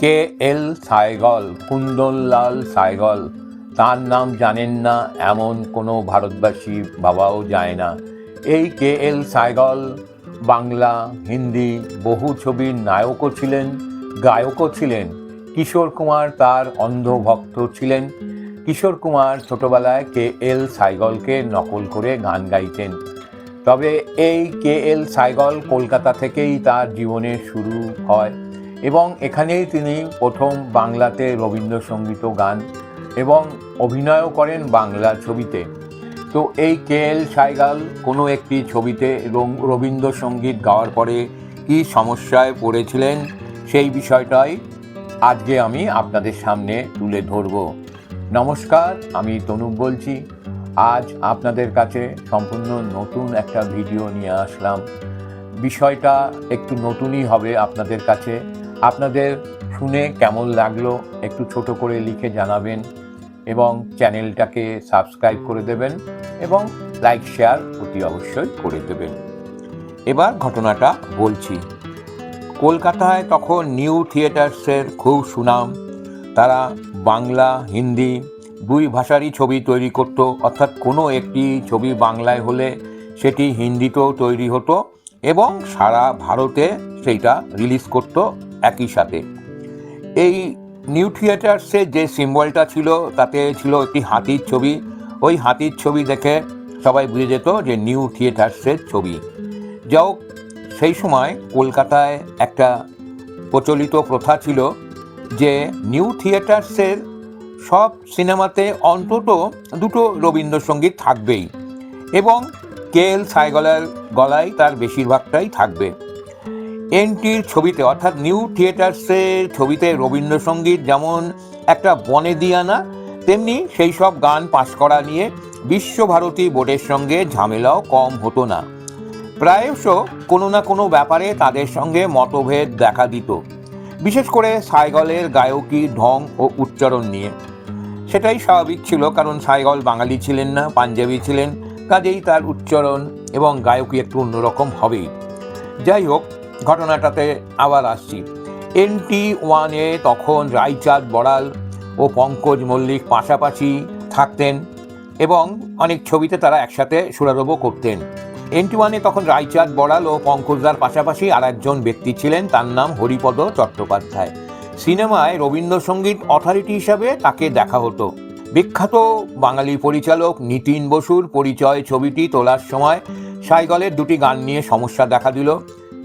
কে এল সাইগল, কুন্দনলাল সাইগল, তার নাম জানেন না এমন কোনো ভারতবাসী বাবাও যায় না। এই কে এল সাইগল বাংলা, হিন্দি বহু ছবির নায়কও ছিলেন, গায়কও ছিলেন। কিশোর কুমার তার অন্ধভক্ত ছিলেন। কিশোর কুমার ছোটবেলায় কে এল সাইগলকে নকল করে গান গাইতেন। তবে এই কে এল সাইগল কলকাতা থেকেই তার জীবনের শুরু হয় এবং এখানেই তিনি প্রথম বাংলাতে রবীন্দ্রসঙ্গীত গান এবং অভিনয়ও করেন বাংলা ছবিতে। তো এই কে এল সাইগল কোনো একটি ছবিতে রবীন্দ্রসঙ্গীত গাওয়ার পরে কী সমস্যায় পড়েছিলেন সেই বিষয়টাই আজকে আমি আপনাদের সামনে তুলে ধরব। নমস্কার, আমি তনুপ বলছি। আজ আপনাদের কাছে সম্পূর্ণ নতুন একটা ভিডিও নিয়ে আসলাম। বিষয়টা একটু নতুনই হবে আপনাদের কাছে। আপনাদের শুনে কেমন লাগলো একটু ছোট করে লিখে জানাবেন এবং চ্যানেলটাকে সাবস্ক্রাইব করে দেবেন এবং লাইক শেয়ার অতি অবশ্যই করে দেবেন। এবার ঘটনাটা বলছি। কলকাতায় তখন নিউ থিয়েটার্সের খুব সুনাম। তারা বাংলা, হিন্দি দুই ভাষারই ছবি তৈরি করত, অর্থাৎ কোনো একটি ছবি বাংলায় হলে সেটি হিন্দিতেও তৈরি হতো এবং সারা ভারতে সেইটা রিলিজ করত একই সাথে। এই নিউ থিয়েটার্সের যে সিম্বলটা ছিল তাতে ছিল একটি হাতির ছবি। ওই হাতির ছবি দেখে সবাই বুঝে যেত যে নিউ থিয়েটার্সের ছবি। যাও, সেই সময় কলকাতায় একটা প্রচলিত প্রথা ছিল যে নিউ থিয়েটার্সের সব সিনেমাতে অন্তত দুটো রবীন্দ্রসঙ্গীত থাকবেই এবং কে এল সাইগলের গলায় তার বেশিরভাগটাই থাকবে। এনটির ছবিতে অর্থাৎ নিউ থিয়েটার্সের ছবিতে রবীন্দ্রসঙ্গীত যেমন একটা বনেদিয়ানা, তেমনি সেই সব গান পাশ করা নিয়ে বিশ্বভারতী বোর্ডের সঙ্গে ঝামেলাও কম হতো না। প্রায়শ কোনো না কোনো ব্যাপারে তাদের সঙ্গে মতভেদ দেখা দিত, বিশেষ করে সাইগলের গায়কী ঢং ও উচ্চারণ নিয়ে। সেটাই স্বাভাবিক ছিল, কারণ সাইগল বাঙালি ছিলেন না, পাঞ্জাবি ছিলেন, কাজেই তার উচ্চারণ এবং গায়কী একটু অন্যরকম হবেই। যাই হোক, ঘটনাটাতে আবার আসছি। NT1-এ তখন রাইচাঁদ বড়াল ও পঙ্কজ মল্লিক পাশাপাশি থাকতেন এবং অনেক ছবিতে তারা একসাথে সুরারোপও করতেন। NT1-এ তখন রাইচাঁদ বড়াল ও পঙ্কজদার পাশাপাশি আর একজন ব্যক্তি ছিলেন, তার নাম হরিপদ চট্টোপাধ্যায়। সিনেমায় রবীন্দ্রসঙ্গীত অথরিটি হিসাবে তাকে দেখা হতো। বিখ্যাত বাঙালি পরিচালক নিতিন বসুর পরিচয় ছবিটি তোলার সময় সাইগলের দুটি গান নিয়ে সমস্যা দেখা দিল।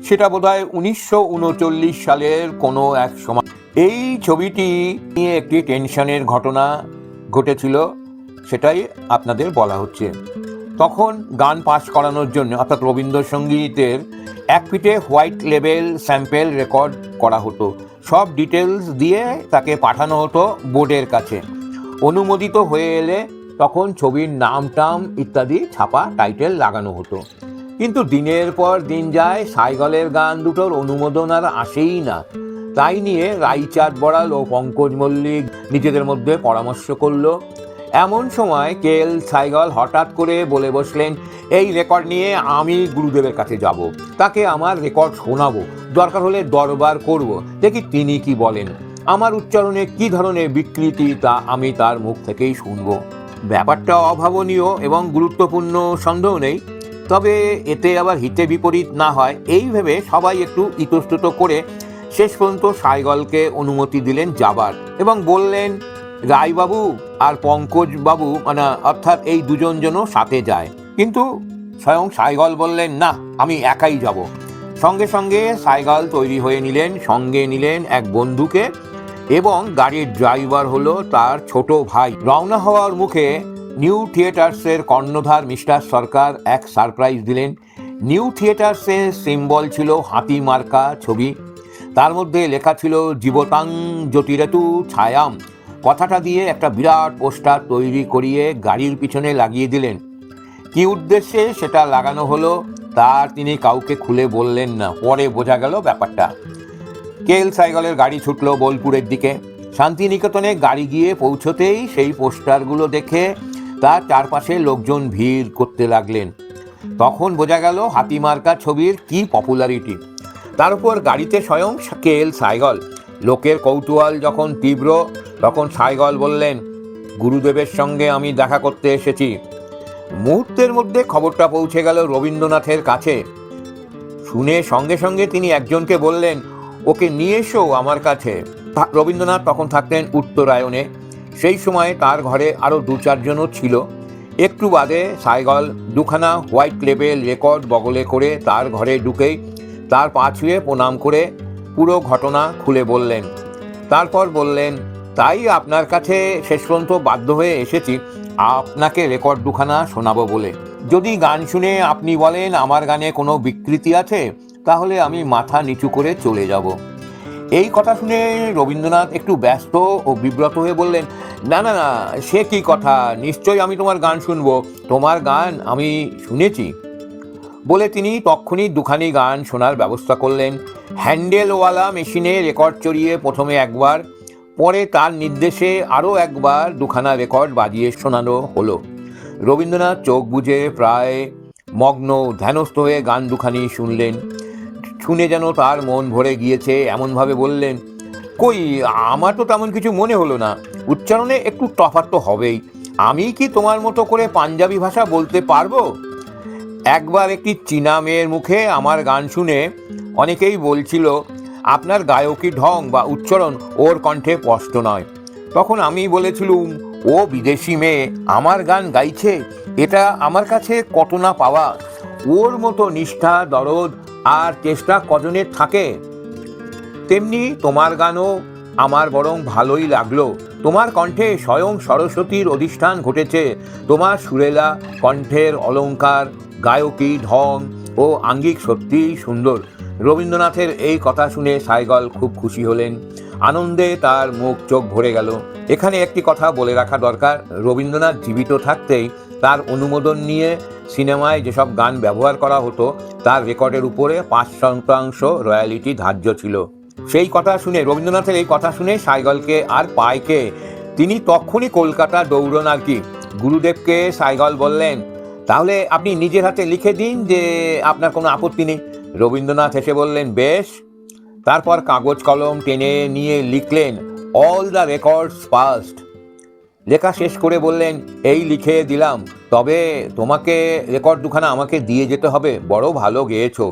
সেটা বোধহয় 1939 সালের কোনো এক সময়। এই ছবিটি নিয়ে একটি টেনশনের ঘটনা ঘটেছিল, সেটাই আপনাদের বলা হচ্ছে। তখন গান পাস করানোর জন্য অর্থাৎ রবীন্দ্রসঙ্গীতের এক পিঠে হোয়াইট লেবেল স্যাম্পেল রেকর্ড করা হতো। সব ডিটেলস দিয়ে তাকে পাঠানো হতো বোর্ডের কাছে। অনুমোদিত হয়ে এলে তখন ছবির নাম টাম ইত্যাদি ছাপা টাইটেল লাগানো হতো। কিন্তু দিনের পর দিন যায়, সাইগলের গান দুটোর অনুমোদন আর আসেই না। তাই নিয়ে রাইচাঁদ বড়াল ও পঙ্কজ মল্লিক নিজেদের মধ্যে পরামর্শ করলো। এমন সময় কে এল সাইগল হঠাৎ করে বলে বসলেন, এই রেকর্ড নিয়ে আমি গুরুদেবের কাছে যাব, তাকে আমার রেকর্ড শোনাবো, দরকার হলে দরবার করব, দেখি তিনি কি বলেন। আমার উচ্চারণে কি ধরনের বিকৃতি তা আমি তার মুখ থেকেই শুনব। ব্যাপারটা অভাবনীয় এবং গুরুত্বপূর্ণ, সন্দেহ নেই। তবে এতে আবার হিতে বিপরীত না হয় এই ভেবে সবাই একটু ইতস্তত করে শেষ পর্যন্ত সাইগলকে অনুমতি দিলেন যাবার এবং বললেন রায়বাবু আর পঙ্কজ বাবু অর্থাৎ এই দুজন যেন সাথে যায়। কিন্তু স্বয়ং সাইগল বললেন, না, আমি একাই যাব। সঙ্গে সঙ্গে সাইগল তৈরি হয়ে নিলেন, সঙ্গে নিলেন এক বন্ধুকে এবং গাড়ির ড্রাইভার হলো তার ছোট ভাই। রওনা হওয়ার মুখে নিউ থিয়েটার্সের কর্ণধার মিস্টার সরকার এক সারপ্রাইজ দিলেন। নিউ থিয়েটার্সের সিম্বল ছিল হাতি মার্কা ছবি, তার মধ্যে লেখা ছিল জীবতাং জ্যোতিরেতু ছায়াম। কথাটা দিয়ে একটা বিরাট পোস্টার তৈরি করিয়ে গাড়ির পিছনে লাগিয়ে দিলেন। কি উদ্দেশ্যে সেটা লাগানো হলো তার তিনি কাউকে খুলে বললেন না, পরে বোঝা গেল ব্যাপারটা। কে এল সাইগলের গাড়ি ছুটল বোলপুরের দিকে। শান্তিনিকেতনে গাড়ি গিয়ে পৌঁছতেই সেই পোস্টারগুলো দেখে তার চারপাশে লোকজন ভিড় করতে লাগলেন। তখন বোঝা গেল হাতিমার্কা ছবির কি পপুলারিটি। তার উপর গাড়িতে স্বয়ং কে এল সাইগল। লোকের কৌতূহল যখন তীব্র তখন সাইগল বললেন, গুরুদেবের সঙ্গে আমি দেখা করতে এসেছি। মুহূর্তের মধ্যে খবরটা পৌঁছে গেল রবীন্দ্রনাথের কাছে। শুনে সঙ্গে সঙ্গে তিনি একজনকে বললেন, ওকে নিয়ে এসো আমার কাছে। রবীন্দ্রনাথ তখন থাকতেন উত্তরায়ণে। সেই সময় তার ঘরে আরও 2-4জনও ছিল। একটু বাদে সাইগল দুখানা হোয়াইট লেবেল রেকর্ড বগলে করে তার ঘরে ঢুকেই তার পা ছুঁয়ে প্রণাম করে পুরো ঘটনা খুলে বললেন। তারপর বললেন, তাই আপনার কাছে শেষ পর্যন্ত বাধ্য হয়ে এসেছি আপনাকে রেকর্ড দুখানা শোনাবো বলে। যদি গান শুনে আপনি বলেন আমার গানে কোনো বিকৃতি আছে, তাহলে আমি মাথা নিচু করে চলে যাব। এই কথা শুনে রবীন্দ্রনাথ একটু ব্যস্ত ও বিব্রত হয়ে বললেন, না না না, সে কি কথা, নিশ্চয়ই আমি তোমার গান শুনবো, তোমার গান আমি শুনেছি। বলে তিনি তক্ষুনি দুখানি গান শোনার ব্যবস্থা করলেন। হ্যান্ডেলওয়ালা মেশিনে রেকর্ড চড়িয়ে প্রথমে একবার, পরে তার নির্দেশে আরও একবার দুখানা রেকর্ড বাজিয়ে শোনানো হলো। রবীন্দ্রনাথ চোখ বুজে প্রায় মগ্ন ধ্যানস্থ হয়ে গান দুখানি শুনলেন। শুনে যেন তার মন ভরে গিয়েছে এমনভাবে বললেন, কই, আমার তো তেমন কিছু মনে হলো না, উচ্চারণে একটু তফাৎ তো হবেই। আমি কি তোমার মতো করে পাঞ্জাবি ভাষা বলতে পারবো? একবার একটি চীনা মেয়ের মুখে আমার গান শুনে অনেকেই বলছিল আপনার গায়কী ঢং বা উচ্চারণ ওর কণ্ঠে স্পষ্ট নয়। তখন আমি বলেছিলুম, ও বিদেশি মেয়ে আমার গান গাইছে, এটা আমার কাছে কত না পাওয়া। ওর মতো নিষ্ঠা, দরদ আর চেষ্টা কজনের থাকে। তেমনি তোমার গানও আমার বরং ভালোই লাগলো। তোমার কণ্ঠে স্বয়ং সরস্বতীর অধিষ্ঠান ঘটেছে। তোমার সুরেলা কণ্ঠের অলঙ্কার, গায়কী ঢং ও আঙ্গিক সত্যিই সুন্দর। রবীন্দ্রনাথের এই কথা শুনে সাইগল খুব খুশি হলেন। আনন্দে তার মুখ চোখ ভরে গেল। এখানে একটি কথা বলে রাখা দরকার, রবীন্দ্রনাথ জীবিত থাকতেই তার অনুমোদন নিয়ে সিনেমায় যেসব গান ব্যবহার করা হতো তার রেকর্ডের উপরে 5% রয়্যালিটি ধার্য ছিল। সেই কথা শুনে, রবীন্দ্রনাথের এই কথা শুনে সাইগলকে আর পায়কে, তিনি তখনই কলকাতা দৌড়ন আর কি। গুরুদেবকে সাইগল বললেন, তাহলে আপনি নিজের হাতে লিখে দিন যে আপনার কোনো আপত্তি নেই। রবীন্দ্রনাথ এসে বললেন, বেশ। তারপর কাগজ কলম টেনে নিয়ে লিখলেন, অল দ্য রেকর্ডস পাস্ট। লেখা শেষ করে বললেন, এই লিখে দিলাম, তবে তোমাকে রেকর্ড দুখানা আমাকে দিয়ে যেতে হবে, বড় ভালো গেয়েছো।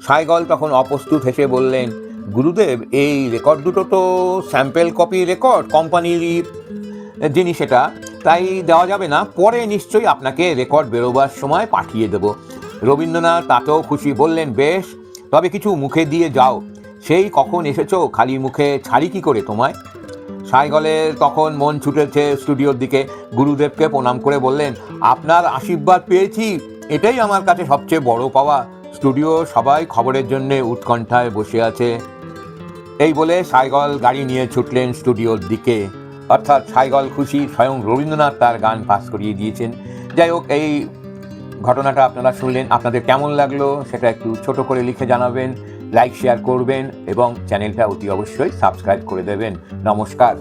সাইগল তখন অপ্রস্তুত হেসে বললেন, গুরুদেব, এই রেকর্ড দুটো তো স্যাম্পেল কপি রেকর্ড, কোম্পানির জিনিস, এটা তাই দেওয়া যাবে না, পরে নিশ্চয়ই আপনাকে রেকর্ড বেরোবার সময় পাঠিয়ে দেব। রবীন্দ্রনাথ তাতেও খুশি, বললেন, বেশ, তবে কিছু মুখে দিয়ে যাও। সেই কখন এসেছো, খালি মুখে ছাড়ি কি করে তোমায়। সাইগলের তখন মন ছুটেছে স্টুডিওর দিকে। গুরুদেবকে প্রণাম করে বললেন, আপনার আশীর্বাদ পেয়েছি, এটাই আমার কাছে সবচেয়ে বড় পাওয়া। স্টুডিও সবাই খবরের জন্যে উৎকণ্ঠায় বসে আছে। এই বলে সাইগল গাড়ি নিয়ে ছুটলেন স্টুডিওর দিকে। অর্থাৎ সাইগল খুশি, স্বয়ং রবীন্দ্রনাথ তার গান পাস করিয়ে দিয়েছেন। যাই হোক, এই ঘটনাটা আপনারা শুনলেন, আপনাদের কেমন লাগলো সেটা একটু ছোট করে লিখে জানাবেন, লাইক শেয়ার করবেন এবং চ্যানেলটা অতি অবশ্যই সাবস্ক্রাইব করে দেবেন। নমস্কার।